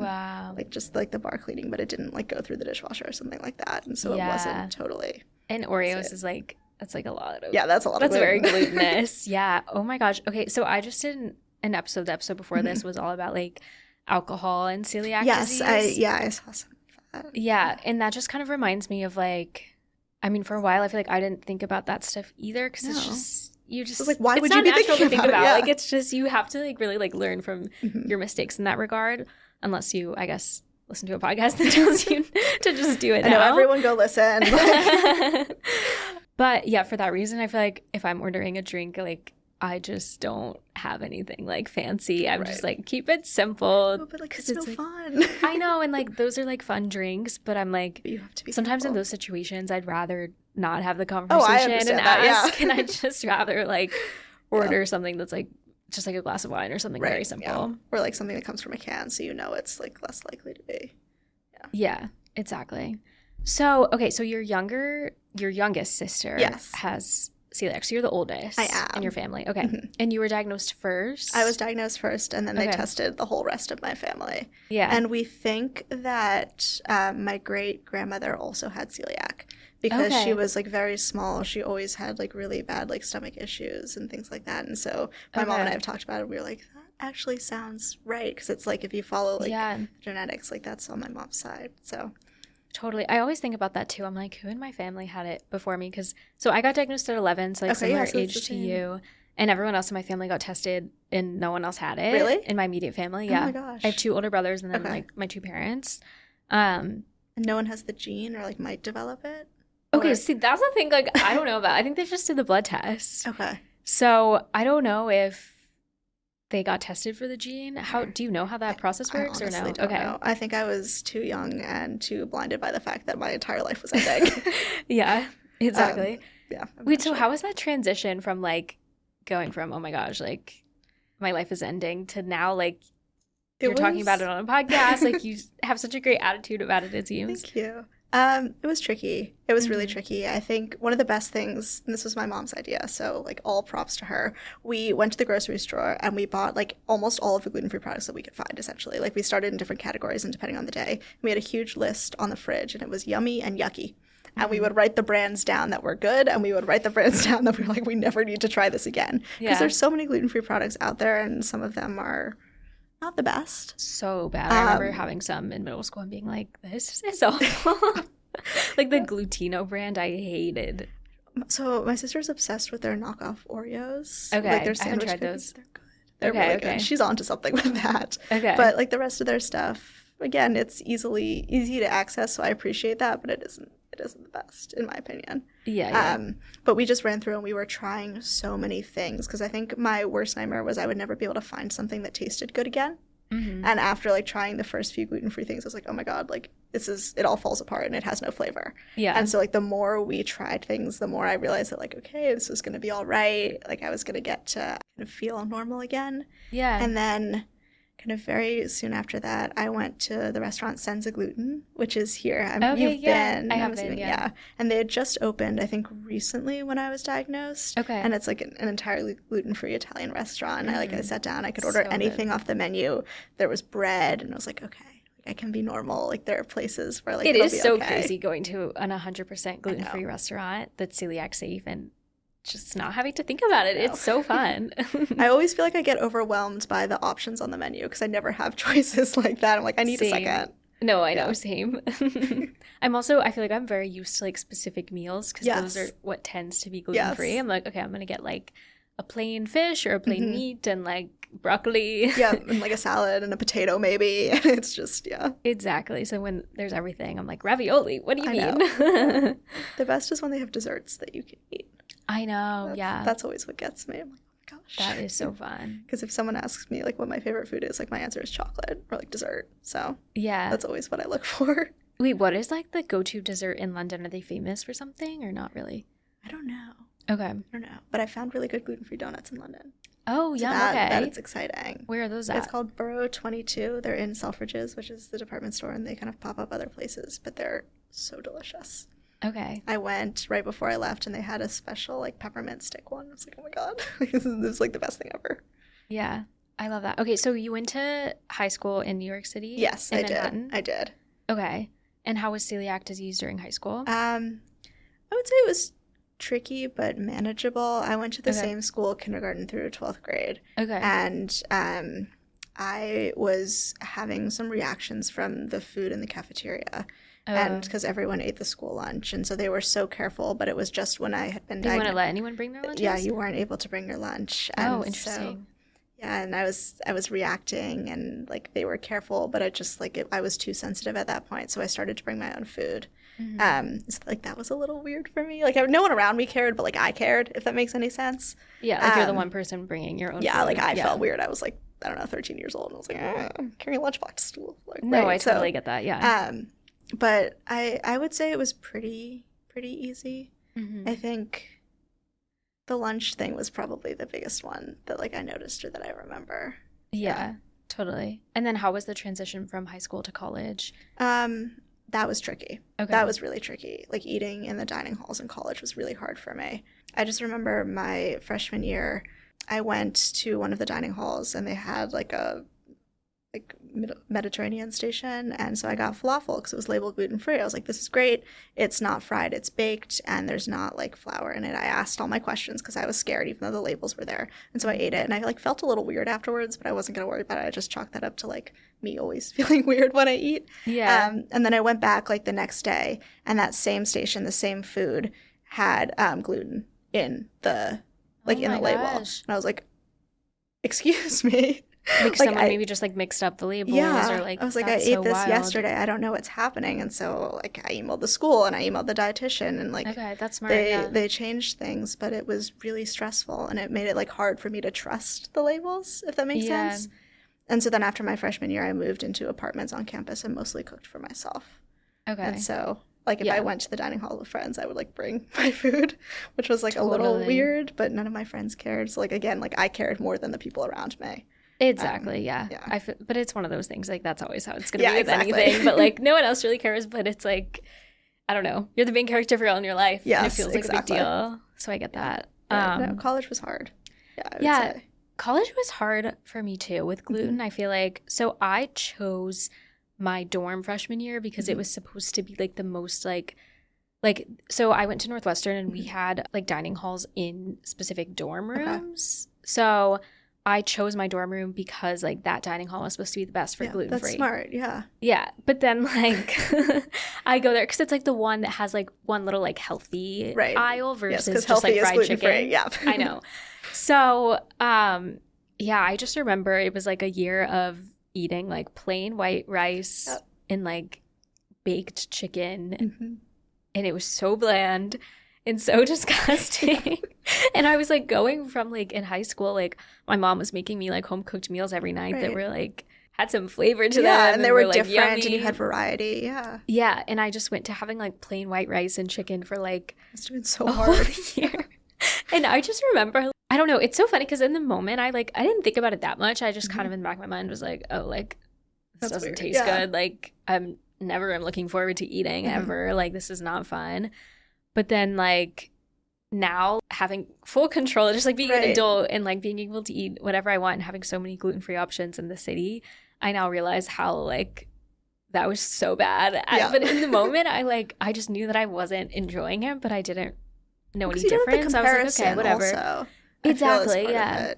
Speaker 2: like just like the bar cleaning, but it didn't like go through the dishwasher or something like that, and so it wasn't totally.
Speaker 1: And Oreos is like, that's like a lot of.
Speaker 2: Yeah, that's a lot.
Speaker 1: That's very glutinous. Yeah. Oh my gosh. Okay, so I just did an episode. The episode before this was all about like alcohol and celiac disease.
Speaker 2: I saw some of that.
Speaker 1: Yeah, and that just kind of reminds me of like, I mean, for a while I feel like I didn't think about that stuff either, because it's just it's
Speaker 2: like, why would you be thinking about it? Yeah.
Speaker 1: Like it's just, you have to like really like learn from your mistakes in that regard, unless you, I guess, listen to a podcast that tells you to just do it. I know,
Speaker 2: everyone go listen.
Speaker 1: But yeah, for that reason, I feel like if I'm ordering a drink, like I just don't have anything like fancy. I'm just like, keep it simple.
Speaker 2: Oh, but like it's no fun.
Speaker 1: I know, and like those are like fun drinks, but I'm like,
Speaker 2: but you have to be
Speaker 1: sometimes
Speaker 2: careful.
Speaker 1: in those situations I'd rather not have the conversation and ask, and I'd just rather like order something that's like just like a glass of wine or something very simple.
Speaker 2: Yeah. Or like something that comes from a can, so you know it's like less likely to be.
Speaker 1: Yeah, exactly. So okay, so your youngest sister has celiac. So you're the oldest in your family. Okay. And you were diagnosed first?
Speaker 2: I was diagnosed first, and then they tested the whole rest of my family.
Speaker 1: Yeah.
Speaker 2: And we think that my great-grandmother also had celiac, because she was like very small. She always had like really bad like stomach issues and things like that. And so my mom and I have talked about it. We were like, that actually sounds right, because it's like if you follow like genetics, like that's on my mom's side. So
Speaker 1: Totally. I always think about that too. I'm like, who in my family had it before me? So I got diagnosed at 11, so like similar age to you. And everyone else in my family got tested and no one else had it.
Speaker 2: Really?
Speaker 1: In my immediate family, yeah.
Speaker 2: Oh my gosh.
Speaker 1: I have 2 older brothers and then like my 2 parents.
Speaker 2: And no one has the gene or like might develop it?
Speaker 1: Okay, see, that's the thing like I don't know about. I think they just did the blood test.
Speaker 2: Okay.
Speaker 1: So I don't know if they got tested for the gene. How do you know how that process works
Speaker 2: or no?
Speaker 1: Don't
Speaker 2: know. I think I was too young and too blinded by the fact that my entire life was ending.
Speaker 1: Yeah, exactly.
Speaker 2: Yeah.
Speaker 1: Wait, so how was that transition from like going from, oh my gosh, like my life is ending to now like you're talking about it on a podcast, like you have such a great attitude about it seems.
Speaker 2: Thank you. It was tricky. It was really tricky. I think one of the best things, and this was my mom's idea, so like all props to her. We went to the grocery store and we bought like almost all of the gluten-free products that we could find, essentially. Like we started in different categories and depending on the day. We had a huge list on the fridge and it was yummy and yucky. And we would write the brands down that were good and we would write the brands down that we were like, we never need to try this again. Because there's so many gluten-free products out there and some of them are not the best.
Speaker 1: So bad. I remember having some in middle school and being like, this is awful. Like the Glutino brand, I hated.
Speaker 2: So my sister's obsessed with their knockoff Oreos.
Speaker 1: Okay,
Speaker 2: like their
Speaker 1: I haven't tried
Speaker 2: cookies.
Speaker 1: those.
Speaker 2: They're good. They're really good. She's onto something with that.
Speaker 1: Okay.
Speaker 2: But like the rest of their stuff, again, it's easy to access, so I appreciate that, but it isn't the best, in my opinion.
Speaker 1: Yeah.
Speaker 2: But we just ran through and we were trying so many things because I think my worst nightmare was I would never be able to find something that tasted good again. Mm-hmm. And after like trying the first few gluten-free things, I was like, oh my God, like it all falls apart and it has no flavor. Yeah. And so like the more we tried things, the more I realized that like, okay, this was going to be all right. Like I was going to get to kind of feel normal again. Yeah. And then kind of very soon after that, I went to the restaurant Senza Gluten, which is here. You've been. I have been, yeah. And they had just opened, I think, recently when I was diagnosed. Okay. And it's like an entirely gluten-free Italian restaurant. Mm-hmm. I sat down, I could order anything off the menu. There was bread, and I was like, okay, I can be normal. Like there are places where like
Speaker 1: it is so crazy going to an 100% gluten-free restaurant that's celiac safe and just not having to think about it. It's so fun.
Speaker 2: I always feel like I get overwhelmed by the options on the menu because I never have choices like that. I'm like, I need a second.
Speaker 1: No, I know. Same. I feel like I'm very used to like specific meals because those are what tends to be gluten-free. Yes. I'm like, okay, I'm going to get like a plain fish or a plain meat and like broccoli.
Speaker 2: Yeah, and like a salad and a potato maybe. It's just,
Speaker 1: Exactly. So when there's everything, I'm like, ravioli, what do you mean?
Speaker 2: The best is when they have desserts that you can eat.
Speaker 1: I know,
Speaker 2: That's always what gets me. I'm like, oh my gosh.
Speaker 1: That is so fun.
Speaker 2: Because if someone asks me like what my favorite food is, like my answer is chocolate or like dessert. So that's always what I look for.
Speaker 1: Wait, what is like the go-to dessert in London? Are they famous for something or not really?
Speaker 2: I don't know.
Speaker 1: Okay.
Speaker 2: I don't know. But I found really good gluten-free donuts in London.
Speaker 1: Oh, yeah.
Speaker 2: That it's exciting.
Speaker 1: Where are those at?
Speaker 2: It's called Borough 22. They're in Selfridges, which is the department store, and they kind of pop up other places, but they're so delicious.
Speaker 1: Okay.
Speaker 2: I went right before I left, and they had a special, like, peppermint stick one. I was like, oh, my God. This is, like, the best thing ever.
Speaker 1: Yeah. I love that. Okay, so you went to high school in New York City?
Speaker 2: Yes, I did. I did.
Speaker 1: Okay. And how was celiac disease during high school?
Speaker 2: I would say it was tricky but manageable. I went to the same school, kindergarten through 12th grade. Okay. And I was having some reactions from the food in the cafeteria. And because everyone ate the school lunch. And so they were so careful, but it was just when I had been diagnosed.
Speaker 1: They wouldn't let anyone bring their lunches?
Speaker 2: Yeah, you weren't able to bring your lunch. And
Speaker 1: interesting.
Speaker 2: And I was reacting and like they were careful, but I was too sensitive at that point. So I started to bring my own food. Mm-hmm. So like that was a little weird for me. Like no one around me cared, but like I cared, if that makes any sense.
Speaker 1: Yeah, like you're the one person bringing your own food.
Speaker 2: Yeah, like I felt weird. I was like, I don't know, 13 years old. And I was like, I'm carrying a lunchbox to school. Like,
Speaker 1: no, I totally get that, yeah.
Speaker 2: But I would say it was pretty easy. Mm-hmm. I think the lunch thing was probably the biggest one that like I noticed or that I remember.
Speaker 1: Yeah, totally. And then how was the transition from high school to college?
Speaker 2: That was tricky. Okay. That was really tricky. Like eating in the dining halls in college was really hard for me. I just remember my freshman year, I went to one of the dining halls and they had like a Mediterranean station, and so I got falafel because it was labeled gluten-free. I was like, this is great. It's not fried, it's baked, and there's not like flour in it. I asked all my questions because I was scared even though the labels were there, and so I ate it, and I like felt a little weird afterwards, but I wasn't gonna worry about it. I just chalked that up to like me always feeling weird when I eat. And then I went back like the next day, and that same station, the same food had gluten in the in the label, and I was like, excuse me.
Speaker 1: Like someone maybe just like mixed up the labels, or like,
Speaker 2: I was like, I ate this yesterday. I don't know what's happening. And so like I emailed the school and I emailed the dietitian, and like,
Speaker 1: okay, that's smart.
Speaker 2: They changed things, but it was really stressful, and it made it like hard for me to trust the labels, if that makes sense. And so then after my freshman year, I moved into apartments on campus and mostly cooked for myself.
Speaker 1: Okay.
Speaker 2: And so like if I went to the dining hall with friends, I would like bring my food, which was like a little weird, but none of my friends cared. So like again, like I cared more than the people around me.
Speaker 1: Exactly. But it's one of those things, like that's always how it's gonna be with anything, but like no one else really cares, but it's like, I don't know, you're the main character for all in your life. And it feels like a big deal, so I get that.
Speaker 2: No, college was hard. I would say.
Speaker 1: College was hard for me too with gluten. I feel like, so I chose my dorm freshman year because it was supposed to be like the most like so I went to Northwestern, and we had like dining halls in specific dorm rooms. So I chose my dorm room because like that dining hall was supposed to be the best for gluten-free.
Speaker 2: That's smart,
Speaker 1: Yeah, but then like I go there because it's like the one that has like one little like healthy aisle versus just like fried chicken.
Speaker 2: Yeah,
Speaker 1: I know. So I just remember it was like a year of eating like plain white rice and like baked chicken, and it was so bland and so disgusting. And I was like going from like in high school, like my mom was making me like home cooked meals every night that were like had some flavor to them,
Speaker 2: and they were
Speaker 1: like,
Speaker 2: different,
Speaker 1: yummy.
Speaker 2: and you had variety.
Speaker 1: And I just went to having like plain white rice and chicken for like
Speaker 2: it's been so hard
Speaker 1: year. And I just remember, I don't know, it's so funny because in the moment I didn't think about it that much. I just kind of in the back of my mind was like, oh, like this doesn't taste good, like I'm looking forward to eating ever, like this is not fun. But then like now having full control, just like being an adult and like being able to eat whatever I want and having so many gluten-free options in the city, I now realize how like that was so bad. But in the moment I just knew that I wasn't enjoying it, but I didn't know any difference. I was like, okay, whatever.
Speaker 2: Also,
Speaker 1: exactly.
Speaker 2: Yeah.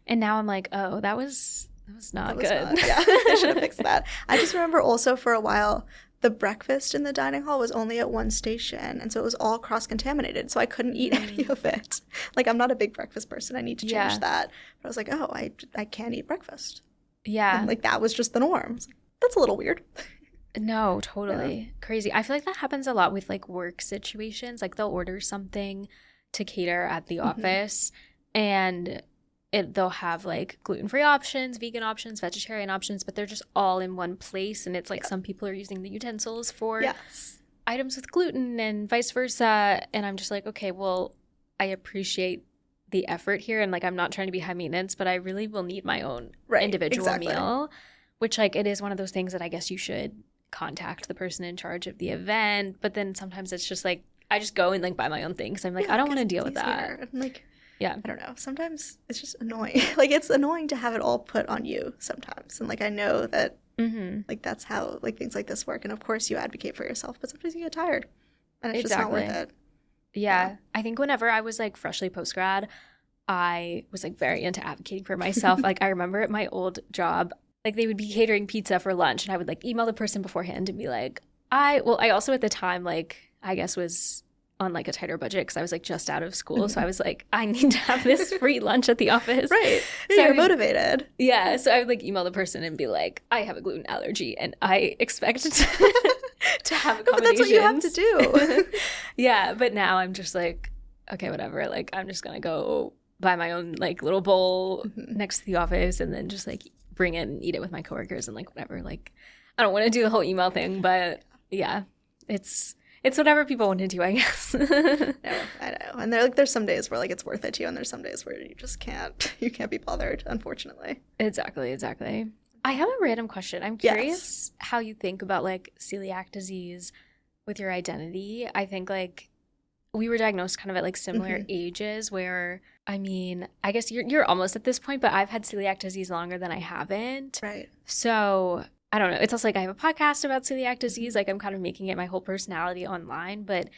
Speaker 1: And now I'm like, oh, that was not good.
Speaker 2: I should have fixed that. I just remember also for a while the breakfast in the dining hall was only at one station, and so it was all cross-contaminated, so I couldn't eat any of it. Like, I'm not a big breakfast person. I need to change that. But I was like, oh, I can't eat breakfast. And, like, that was just the norm. I was like, that's a little weird.
Speaker 1: No, totally. Crazy. I feel like that happens a lot with, like, work situations. Like, they'll order something to cater at the office, and they'll have like gluten-free options, vegan options, vegetarian options, but they're just all in one place, and it's like some people are using the utensils for items with gluten and vice versa, and I'm just like, okay, well, I appreciate the effort here, and like I'm not trying to be high maintenance, but I really will need my own individual meal, which like it is one of those things that I guess you should contact the person in charge of the event, but then sometimes it's just like I just go and like buy my own thing because I'm like I don't want to deal with that.
Speaker 2: Like I don't know. Sometimes it's just annoying. Like, it's annoying to have it all put on you sometimes. And, like, I know that, like, that's how, like, things like this work. And, of course, you advocate for yourself, but sometimes you get tired. And it's just not worth it.
Speaker 1: Yeah. I think whenever I was, like, freshly post-grad, I was, like, very into advocating for myself. Like, I remember at my old job, like, they would be catering pizza for lunch. And I would, like, email the person beforehand and be like, I also at the time, like, I guess was on like a tighter budget because I was like just out of school. So I was like, I need to have this free lunch at the office.
Speaker 2: So you're motivated.
Speaker 1: Yeah. So I would like email the person and be like, I have a gluten allergy and I expect to have accommodations.
Speaker 2: But that's what you have to do.
Speaker 1: Yeah. But now I'm just like, okay, whatever. Like I'm just going to go buy my own like little bowl next to the office and then just like bring it and eat it with my coworkers and like whatever. Like I don't want to do the whole email thing, but yeah, it's whatever people want to do, I guess.
Speaker 2: No, I know. And there's some days where like it's worth it to you, and there's some days where you just can't be bothered, unfortunately.
Speaker 1: Exactly. I have a random question. I'm curious how you think about like celiac disease with your identity. I think like we were diagnosed kind of at like similar ages where, I mean, I guess you're almost at this point, but I've had celiac disease longer than I haven't.
Speaker 2: Right.
Speaker 1: So I don't know. It's also like I have a podcast about celiac disease. Like I'm kind of making it my whole personality online, but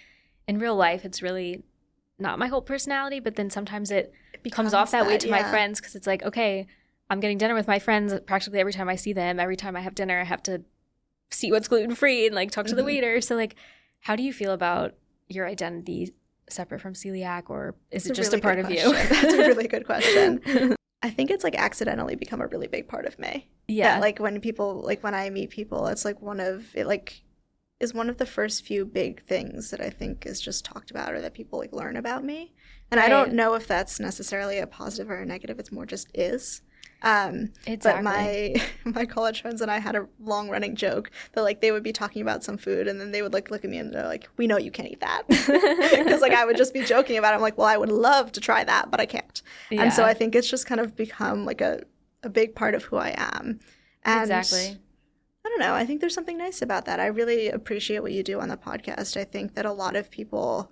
Speaker 1: in real life, it's really not my whole personality. But then sometimes it comes off that way to my friends because it's like, okay, I'm getting dinner with my friends practically every time I see them. Every time I have dinner, I have to see what's gluten-free and like talk to the waiter. So like, how do you feel about your identity separate from celiac, or is it just a part of you?
Speaker 2: That's a really good question. I think it's like accidentally become a really big part of me.
Speaker 1: Yeah.
Speaker 2: That, like when people, like when I meet people, it's like is one of the first few big things that I think is just talked about or that people like learn about me. And I don't know if that's necessarily a positive or a negative. It's more just is.
Speaker 1: Exactly.
Speaker 2: But my college friends and I had a long running joke that like they would be talking about some food and then they would like look at me and they're like, we know you can't eat that. Because like I would just be joking about it. I'm like, well, I would love to try that, but I can't. Yeah. And so I think it's just kind of become like a big part of who I am. And
Speaker 1: exactly.
Speaker 2: I don't know. I think there's something nice about that. I really appreciate what you do on the podcast. I think that a lot of people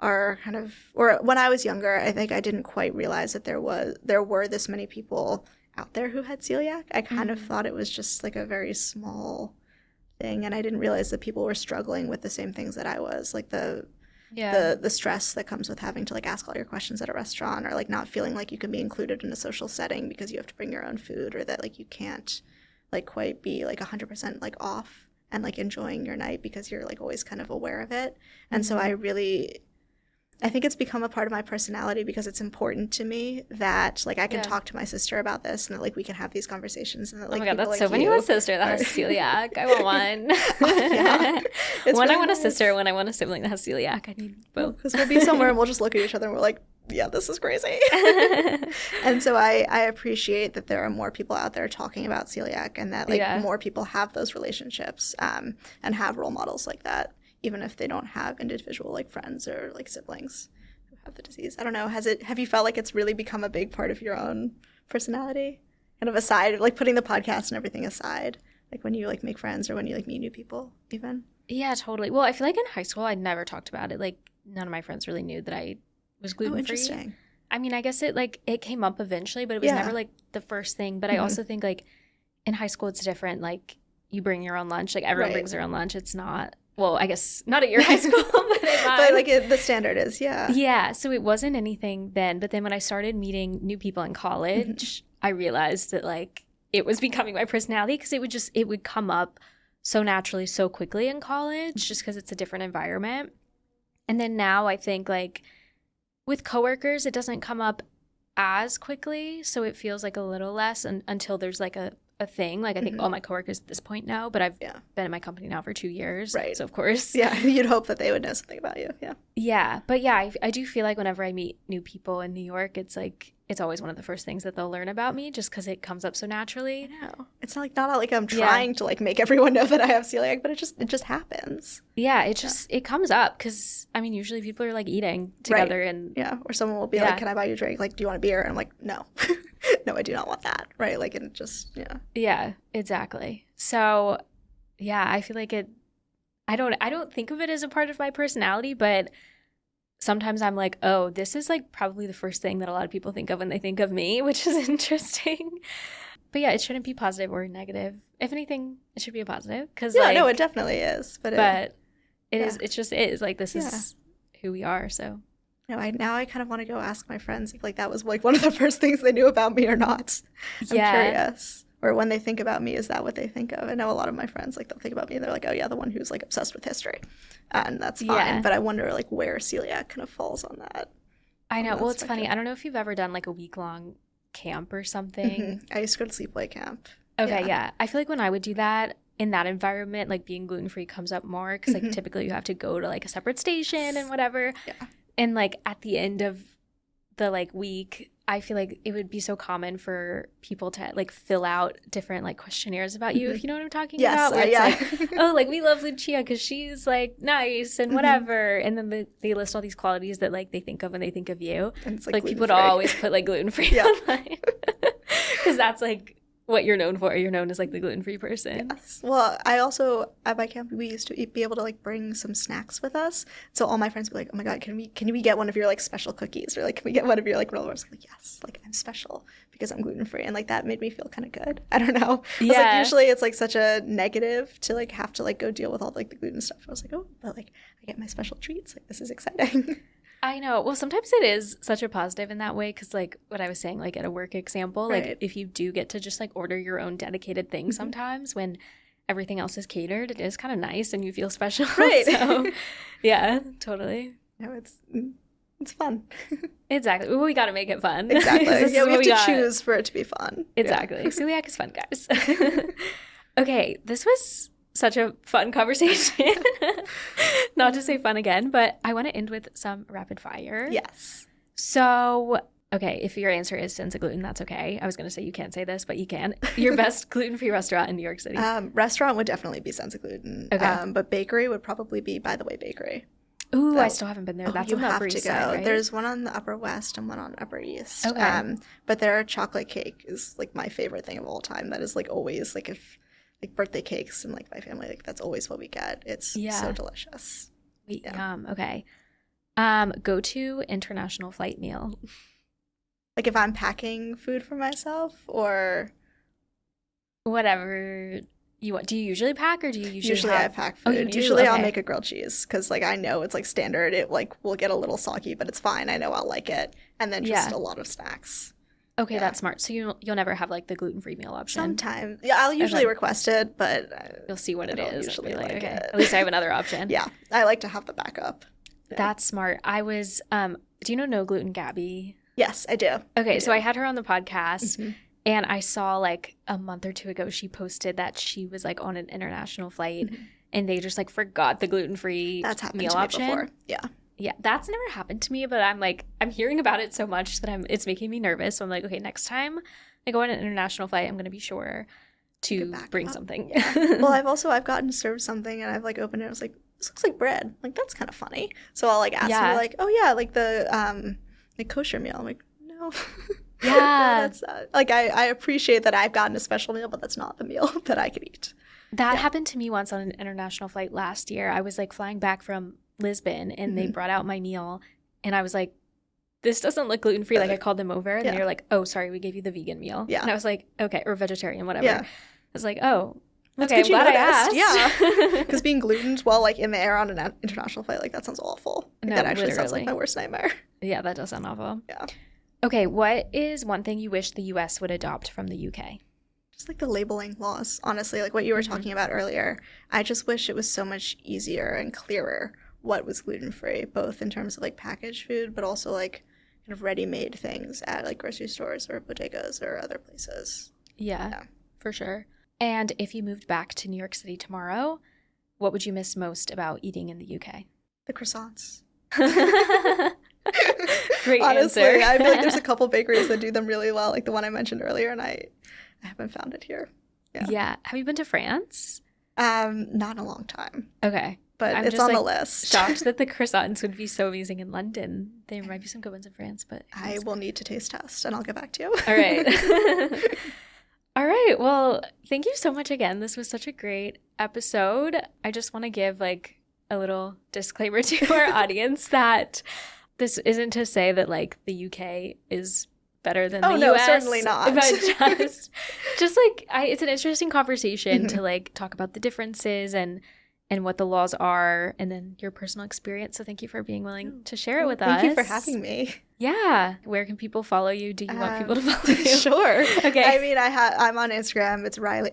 Speaker 2: are kind of, or when I was younger, I think I didn't quite realize that there were this many people out there who had celiac. I kind of thought it was just like a very small thing, and I didn't realize that people were struggling with the same things that I was, like the stress that comes with having to like ask all your questions at a restaurant, or like not feeling like you can be included in a social setting because you have to bring your own food, or that like you can't like quite be like 100% like off and like enjoying your night because you're like always kind of aware of it. And so I think it's become a part of my personality because it's important to me that like I can talk to my sister about this and that like we can have these conversations, and that like
Speaker 1: oh my god, that's
Speaker 2: like
Speaker 1: so funny. You have a sister that has celiac. I want one. When
Speaker 2: really
Speaker 1: I want a sister, when I want a sibling that has celiac, I need both.
Speaker 2: Because we'll be somewhere and we'll just look at each other and we're like, yeah, this is crazy. And so I appreciate that there are more people out there talking about celiac, and that like more people have those relationships and have role models like that, even if they don't have individual like friends or like siblings who have the disease. I don't know. Have you felt like it's really become a big part of your own personality? Kind of aside, like putting the podcast and everything aside, like when you like make friends or when you like meet new people even?
Speaker 1: Yeah, totally. Well, I feel like in high school I never talked about it. Like none of my friends really knew that I was gluten-free.
Speaker 2: Oh, interesting.
Speaker 1: I mean, I guess it came up eventually, but it was never like the first thing. But I also think like in high school it's different. Like you bring your own lunch. Like everyone brings their own lunch. It's not, well, I guess not at your high school, but at mine.
Speaker 2: But like the standard is,
Speaker 1: Yeah, so it wasn't anything then. But then when I started meeting new people in college, I realized that like it was becoming my personality, because it would come up so naturally, so quickly in college, just because it's a different environment. And then now I think like with coworkers, it doesn't come up as quickly, so it feels like a little less until there's like a thing. Like I think all my coworkers at this point know, but I've been in my company now for 2 years.
Speaker 2: Right.
Speaker 1: So of course.
Speaker 2: Yeah, you'd hope that they would know something about you. Yeah.
Speaker 1: Yeah. But yeah, I do feel like whenever I meet new people in New York, it's like, it's always one of the first things that they'll learn about me, just because it comes up so naturally.
Speaker 2: I know. It's not like I'm trying to like make everyone know that I have celiac, but it just happens.
Speaker 1: Yeah, it comes up because, I mean, usually people are like eating together and
Speaker 2: or someone will be like, can I buy you a drink? Like, do you want a beer? And I'm like, no. No, I do not want that. Right. Like, and just,
Speaker 1: Yeah, exactly. So yeah, I feel like I don't think of it as a part of my personality, but sometimes I'm like, oh, this is like probably the first thing that a lot of people think of when they think of me, which is interesting. But yeah, it shouldn't be positive or negative. If anything, it should be a positive.
Speaker 2: No, it definitely is. But
Speaker 1: it just is. Like, this is who we are, so.
Speaker 2: Now I kind of want to go ask my friends if like that was like one of the first things they knew about me or not. I'm curious. Or when they think about me, is that what they think of? I know a lot of my friends, like, they'll think about me and they're like, oh yeah, the one who's like obsessed with history. And that's fine. Yeah. But I wonder like where celiac kind of falls on that.
Speaker 1: I know. Well, it's funny. I don't know if you've ever done like a week-long camp or something.
Speaker 2: I used to go to sleepaway camp.
Speaker 1: Okay, yeah. I feel like when I would do that, in that environment, like being gluten-free comes up more, because like typically you have to go to like a separate station and whatever. Yeah. And like at the end of the like week, I feel like it would be so common for people to like fill out different like questionnaires about you, if you know what I'm talking about. Where it's like, oh, like we love Lucia because she's like nice and whatever. And then they list all these qualities that like they think of when they think of you. And it's like people would always put like gluten-free online. Because that's like what you're known for. You're known as like the gluten-free person.
Speaker 2: Yes. Well, I also at my camp we used to be able to like bring some snacks with us. So all my friends would be like, "Oh my god, can we get one of your like special cookies or like can we get one of your like granola bars?" I'm like, "Yes, like I'm special because I'm gluten-free." And like that made me feel kind of good. I don't know. I was like, usually it's like such a negative to like have to like go deal with all like the gluten stuff. I was like, "Oh, but like I get my special treats. Like this is exciting."
Speaker 1: I know. Well, sometimes it is such a positive in that way because, like, what I was saying, like, at a work example,
Speaker 2: Right.
Speaker 1: like, if you do get to just, like, order your own dedicated thing sometimes when everything else is catered, it is kind of nice and you feel special.
Speaker 2: Right.
Speaker 1: So, yeah, totally.
Speaker 2: No, it's fun.
Speaker 1: Exactly. Well, we got to make it fun.
Speaker 2: Exactly. Yeah, we have to choose for it to be fun.
Speaker 1: Exactly. Yeah. Celiac is fun, guys. Okay, this was such a fun conversation. Not to say fun again, but I want to end with some rapid fire.
Speaker 2: Yes.
Speaker 1: So, okay, if your answer is Senza Gluten, that's okay. I was going to say you can't say this, but you can. Your best gluten-free restaurant in New York City?
Speaker 2: Restaurant would definitely be Senza Gluten.
Speaker 1: Okay.
Speaker 2: But bakery would probably be By the Way Bakery.
Speaker 1: Ooh, I still haven't been there. That's
Speaker 2: you
Speaker 1: on the
Speaker 2: have
Speaker 1: Upper
Speaker 2: to
Speaker 1: East
Speaker 2: go.
Speaker 1: Side, right?
Speaker 2: There's one on the Upper West and one on Upper East.
Speaker 1: Okay.
Speaker 2: But their chocolate cake is like my favorite thing of all time. That is like always like if like birthday cakes and like my family, like that's always what we get. It's so delicious.
Speaker 1: Wait, yum. Okay. Go to international flight meal.
Speaker 2: Like if I'm packing food for myself or
Speaker 1: whatever you want. Do you usually pack or do you usually
Speaker 2: I pack food.
Speaker 1: Oh, you do?
Speaker 2: Usually
Speaker 1: Okay.
Speaker 2: I'll make a grilled cheese because like I know it's like standard. It like will get a little soggy, but it's fine. I know I'll like it. And then just a lot of snacks.
Speaker 1: Okay, that's smart. So you'll never have like the gluten-free meal option.
Speaker 2: Sometimes, yeah, I'll usually request it, but
Speaker 1: you'll see what it is.
Speaker 2: Usually
Speaker 1: like,
Speaker 2: like
Speaker 1: okay,
Speaker 2: it.
Speaker 1: At least I have another option.
Speaker 2: Yeah, I like to have the backup. Yeah.
Speaker 1: That's smart. I was. Do you know No Gluten Gabby?
Speaker 2: Yes, I do.
Speaker 1: Okay, so I had her on the podcast, and I saw like a month or two ago she posted that she was like on an international flight, and they just like forgot the gluten-free meal option.
Speaker 2: Before. Yeah.
Speaker 1: Yeah, that's never happened to me, but I'm hearing about it so much that it's making me nervous. So I'm like, okay, next time I go on an international flight, I'm going to be sure to bring something.
Speaker 2: Well, I've gotten served something and I've like opened it. I was like, this looks like bread. Like that's kind of funny. So I'll like ask them like, oh yeah, like the like kosher meal. I'm like, no.
Speaker 1: Yeah.
Speaker 2: No, that's not. Like I appreciate that I've gotten a special meal, but that's not the meal that I could eat.
Speaker 1: That happened to me once on an international flight last year. I was like flying back from Lisbon and they brought out my meal and I was like, this doesn't look gluten-free. Like I called them over and they were like, oh, sorry, we gave you the vegan meal. Yeah. And I was like, okay, or vegetarian, whatever. Yeah. I was like, oh, okay, I'm glad I asked.
Speaker 2: Yeah. Because being glutened while like in the air on an international flight, like that sounds awful. Like, that actually sounds like my worst nightmare.
Speaker 1: Yeah, that does sound awful.
Speaker 2: Yeah.
Speaker 1: Okay, what is one thing you wish the U.S. would adopt from the UK?
Speaker 2: Just like the labeling laws, honestly, like what you were talking about earlier. I just wish it was so much easier and clearer what was gluten-free, both in terms of like packaged food, but also like kind of ready-made things at like grocery stores or bodegas or other places.
Speaker 1: Yeah, for sure. And if you moved back to New York City tomorrow, what would you miss most about eating in the UK?
Speaker 2: The croissants.
Speaker 1: Great
Speaker 2: Honestly,
Speaker 1: answer.
Speaker 2: I feel like there's a couple bakeries that do them really well, like the one I mentioned earlier, and I haven't found it here. Yeah.
Speaker 1: Have you been to France?
Speaker 2: Not in a long time.
Speaker 1: Okay.
Speaker 2: But it's on the list.
Speaker 1: Shocked that the croissants would be so amazing in London. There might be some good ones in France, but
Speaker 2: I will need to taste test and I'll get back to you.
Speaker 1: All right. All right. Well, thank you so much again. This was such a great episode. I just want to give like a little disclaimer to our audience that this isn't to say that like the UK is better than the US.
Speaker 2: No, certainly not.
Speaker 1: But just like it's an interesting conversation to like talk about the differences and what the laws are and then your personal experience. So thank you for being willing to share it with us.
Speaker 2: Thank you for having me.
Speaker 1: Yeah. Where can people follow you? Do you want people to follow you?
Speaker 2: Sure.
Speaker 1: Okay.
Speaker 2: I mean, I'm on Instagram. It's Riley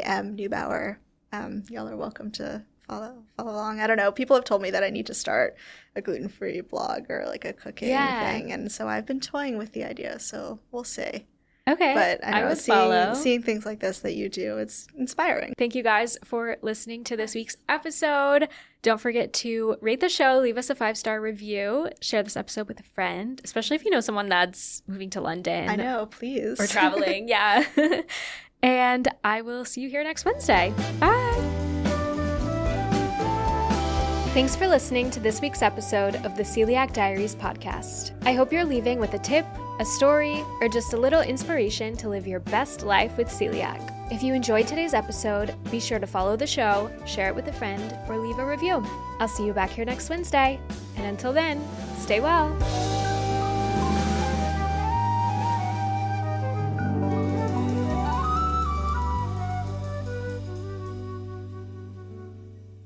Speaker 2: M. Neubauer. Y'all are welcome to follow along. I don't know. People have told me that I need to start a gluten-free blog or like a cooking thing. And so I've been toying with the idea. So we'll see.
Speaker 1: Okay.
Speaker 2: But I know
Speaker 1: would follow.
Speaker 2: Seeing things like this that you do, it's inspiring.
Speaker 1: Thank you guys for listening to this week's episode. Don't forget to rate the show, leave us a 5-star review, share this episode with a friend, especially if you know someone that's moving to London.
Speaker 2: I know, please.
Speaker 1: Or traveling, yeah. And I will see you here next Wednesday. Bye. Thanks for listening to this week's episode of the Celiac Diaries podcast. I hope you're leaving with a tip, a story, or just a little inspiration to live your best life with celiac. If you enjoyed today's episode, be sure to follow the show, share it with a friend, or leave a review. I'll see you back here next Wednesday. And until then, stay well.